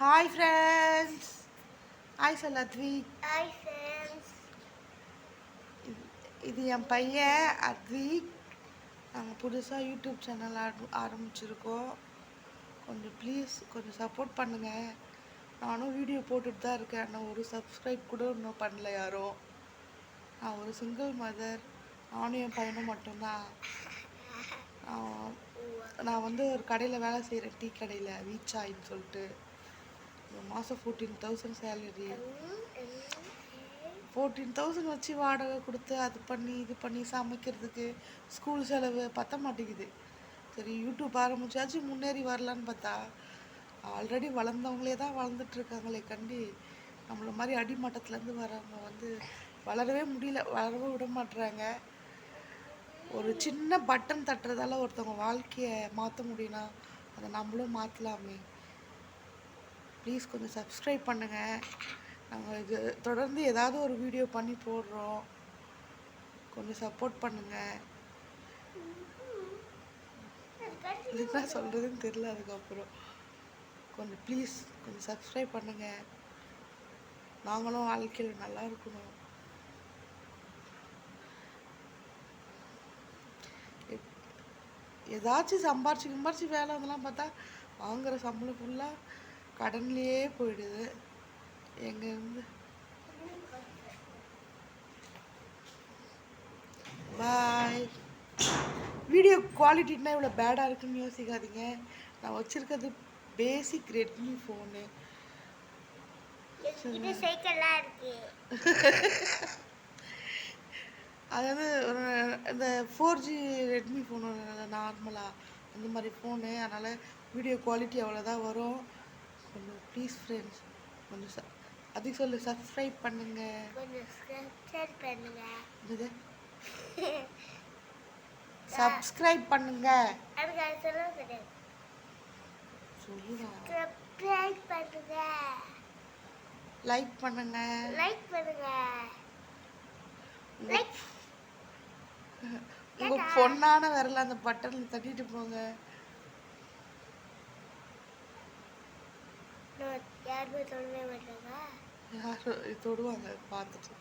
Hi friends. Hi சொல் Advik. Hi friends. இது என் பையன் அத்விக். நாங்கள் புதுசாக யூடியூப் சேனல் ஆரம்பிச்சிருக்கோம். கொஞ்சம் சப்போர்ட் பண்ணுங்கள். நானும் வீடியோ போட்டுட்டு தான் இருக்கேன். நான் ஒரு சப்ஸ்கிரைப் கூட இன்னும் பண்ணல யாரும். நான் ஒரு சிங்கிள் மதர். நானும் என் பையனும் மட்டும்தான். நான் வந்து ஒரு கடையில் வேலை செய்கிறேன், டீ கடையில், வீச்சாயின்னு சொல்லிட்டு. மாதம் 14,000 சேலரி. 14,000 வச்சு வாடகை கொடுத்து அது பண்ணி இது பண்ணி சமைக்கிறதுக்கு ஸ்கூல் செலவு பற்ற மாட்டேங்குது. சரி, யூடியூப் ஆரம்பிச்சாச்சு முன்னேறி வரலான்னு பார்த்தா ஆல்ரெடி வளர்ந்தவங்களே தான் வளர்ந்துட்டுருக்காங்களே கண்டி நம்மளை மாதிரி அடிமட்டத்துலேருந்து வரவங்க வந்து வளரவே முடியல, வளரவே விட மாட்டுறாங்க. ஒரு சின்ன பட்டன் தட்டுறதால ஒருத்தவங்க வாழ்க்கையை மாற்ற முடியும்னா அதை நம்மளும் மாற்றலாமே. ப்ளீஸ் கொஞ்சம் சப்ஸ்கிரைப் பண்ணுங்கள். நாங்கள் இது தொடர்ந்து ஏதாவது ஒரு வீடியோ பண்ணி போடுறோம். கொஞ்சம் சப்போர்ட் பண்ணுங்கள். என்ன சொல்கிறதுன்னு தெரியல. அதுக்கப்புறம் கொஞ்சம் ப்ளீஸ் கொஞ்சம் சப்ஸ்கிரைப் பண்ணுங்கள். நாங்களும் வாழ்க்கையில் நல்லா இருக்கணும். ஏதாச்சும் சம்பாரிச்சு வேலை வந்தெல்லாம் பார்த்தா வாங்குகிற சம்பளம் ஃபுல்லாக கடன்லேயே போயிடுது. எங்கேருந்து பாய். வீடியோ குவாலிட்டின்னா இவ்வளோ பேடாக இருக்குன்னு யோசிக்காதீங்க. நான் வச்சுருக்கிறது பேசிக் ரெட்மி ஃபோனு. அதாவது ஒரு இந்த 4G ரெட்மி ஃபோனு நார்மலாக அந்த மாதிரி ஃபோனு. அதனால் வீடியோ குவாலிட்டி அவ்வளோதான் வரும். கொஞ்சம் ப்ளீஸ் ஃப்ரெண்ட்ஸ் கொஞ்சம் அதுக்கு சொல்லு, சப்ஸ்கிரைப் பண்ணுங்க. சப்ஸ்கிரைப் பண்ணுங்க. லைக் பண்ணுங்க. உங்க பொண்ணான விரல அந்த பட்டன்ல தட்டிட்டு போங்க. யாருமே தொடவே மாட்டாங்க. யாரும் தொடுவாங்க பார்த்துட்டு.